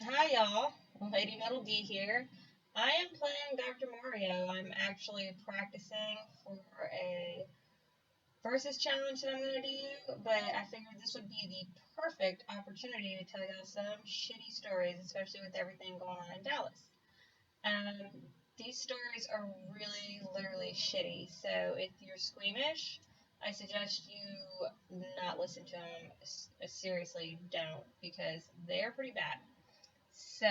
Hi y'all, Lady Metal D here. I am playing Dr. Mario. I'm actually practicing for a versus challenge that I'm going to do, but I figured this would be the perfect opportunity to tell y'all some shitty stories, especially with everything going on in Dallas. Um, these stories are really, literally shitty, so if you're squeamish, I suggest you not listen to them. Seriously, don't, because they're pretty bad. So,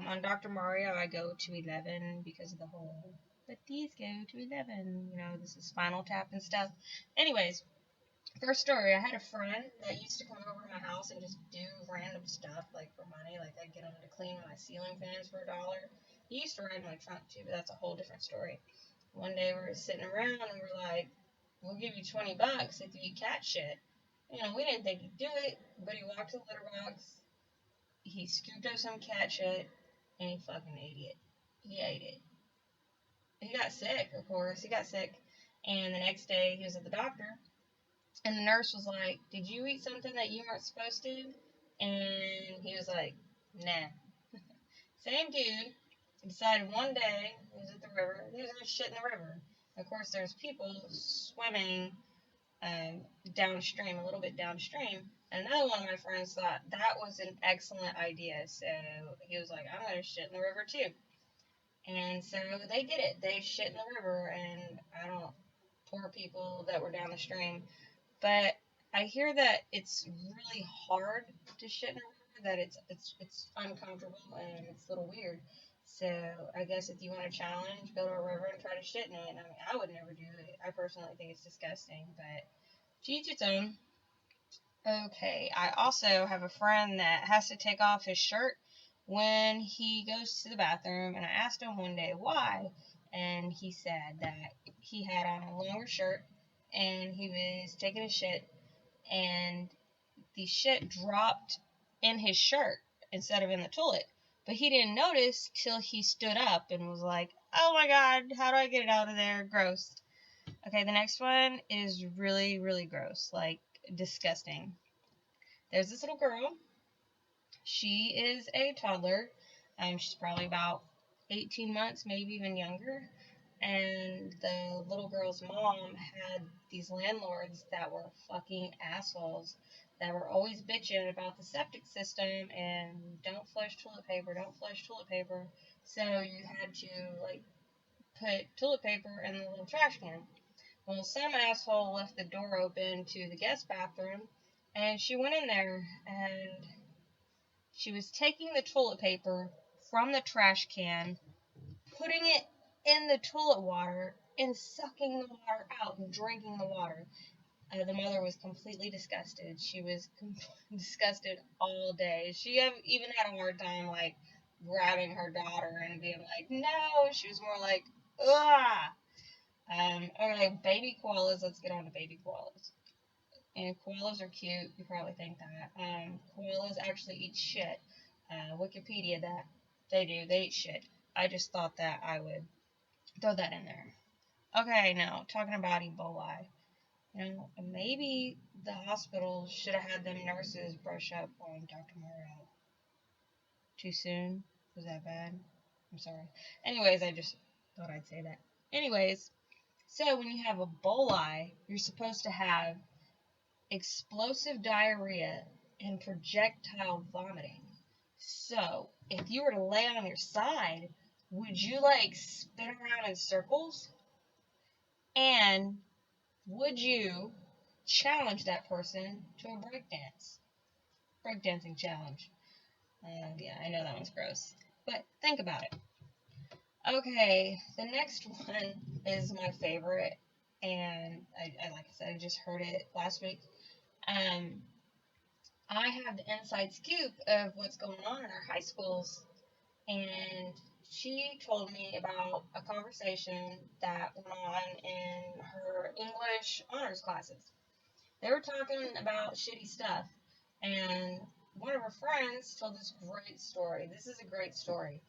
on Dr. Mario, I go to 11 because of the whole, but these go to 11. This is Spinal Tap and stuff. Anyways, first story, I had a friend that used to come over to my house and just do random stuff, like for money. Like, I'd get him to clean my ceiling fans for $1. He used to ride my trunk too, but that's a whole different story. One day we were sitting around and we're like, we'll give you $20 if you eat cat shit. We didn't think he'd do it, but he walked to the litter box, he scooped up some cat shit, and he fucking ate it. He ate it. He got sick, of course. He got sick. And the next day, he was at the doctor, and the nurse was like, "Did you eat something that you weren't supposed to?" And he was like, "Nah." Same dude decided one day, he was at the river, he was going to shit in the river. Of course, there's people swimming downstream, a little bit downstream. And another one of my friends thought that was an excellent idea, so he was like, "I'm going to shit in the river too." And so they did it. They shit in the river, and poor people that were down the stream. But I hear that it's really hard to shit in a river, that it's uncomfortable and it's a little weird. So I guess if you want a challenge, go to a river and try to shit in it. I mean, I would never do it. I personally think it's disgusting, but to each its own. Okay, I also have a friend that has to take off his shirt when he goes to the bathroom, and I asked him one day why, and he said that he had on a longer shirt, and he was taking a shit, and the shit dropped in his shirt instead of in the toilet, but he didn't notice till he stood up and was like, "Oh my god, how do I get it out of there? Gross." Okay, the next one is really, really gross, like disgusting. There's this little girl. She is a toddler. She's probably about 18 months, maybe even younger. And the little girl's mom had these landlords that were fucking assholes, that were always bitching about the septic system and don't flush toilet paper, don't flush toilet paper. So you had to, like, put toilet paper in the little trash can. Well, some asshole left the door open to the guest bathroom, and she went in there, and she was taking the toilet paper from the trash can, putting it in the toilet water, and sucking the water out and drinking the water. The mother was completely disgusted. She was disgusted all day. She even had a hard time, like, grabbing her daughter and being like, "No." She was more like, "Ugh." Okay, baby koalas. Let's get on to baby koalas. And koalas are cute. You probably think that. Koalas actually eat shit. Wikipedia that. They do. They eat shit. I just thought that I would throw that in there. Okay, now, talking about Ebola. Maybe the hospital should have had them nurses brush up on Dr. Mario. Too soon? Was that bad? I'm sorry. Anyways, I just thought I'd say that. Anyways, so when you have Ebola, you're supposed to have explosive diarrhea and projectile vomiting. So, if you were to lay on your side, would you like spin around in circles? And would you challenge that person to a breakdance? Breakdancing challenge. Yeah, I know that one's gross. But think about it. Okay, the next one is my favorite. And like I said, I just heard it last week. I have the inside scoop of what's going on in our high schools, and she told me about a conversation that went on in her English honors classes. They were talking about shitty stuff, and one of her friends told this great story. This is a great story,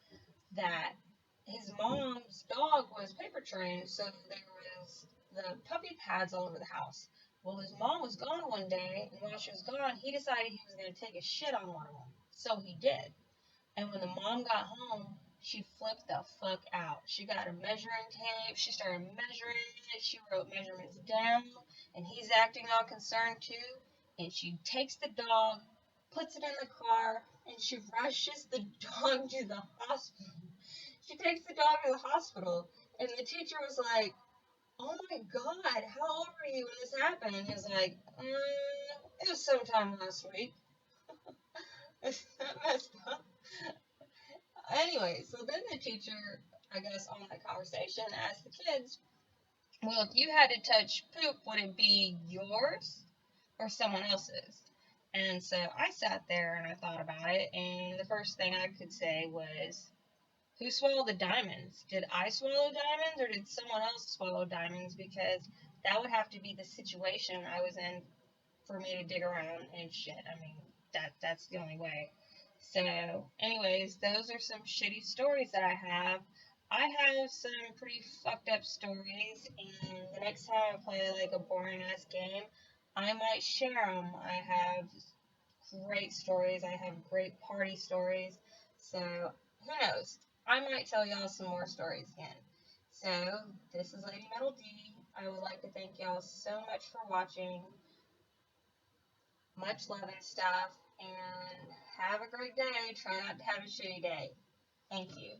that his mom's dog was paper trained, so there was the puppy pads all over the house. Well, his mom was gone one day, and while she was gone, he decided he was going to take a shit on one of them. So he did. And when the mom got home, she flipped the fuck out. She got her measuring tape. She started measuring it. She wrote measurements down. And he's acting all concerned too. And she takes the dog, puts it in the car, and she rushes the dog to the hospital. She takes the dog to the hospital. And the teacher was like, "Oh my god, how old were you when this happened?" And he was like, "It was sometime last week." Is that messed up? Anyway, so then the teacher, I guess, on that conversation asked the kids, "Well, if you had to touch poop, would it be yours or someone else's?" And so I sat there and I thought about it, and the first thing I could say was, "Who swallowed the diamonds? Did I swallow diamonds or did someone else swallow diamonds?" Because that would have to be the situation I was in for me to dig around and shit. I mean, that's the only way. So, anyways, those are some shitty stories that I have. I have some pretty fucked up stories, and the next time I play like a boring ass game, I might share them. I have great stories. I have great party stories. So, who knows? I might tell y'all some more stories again. So, this is Lady Metal D. I would like to thank y'all so much for watching. Much love and stuff, and have a great day. Try not to have a shitty day. Thank you.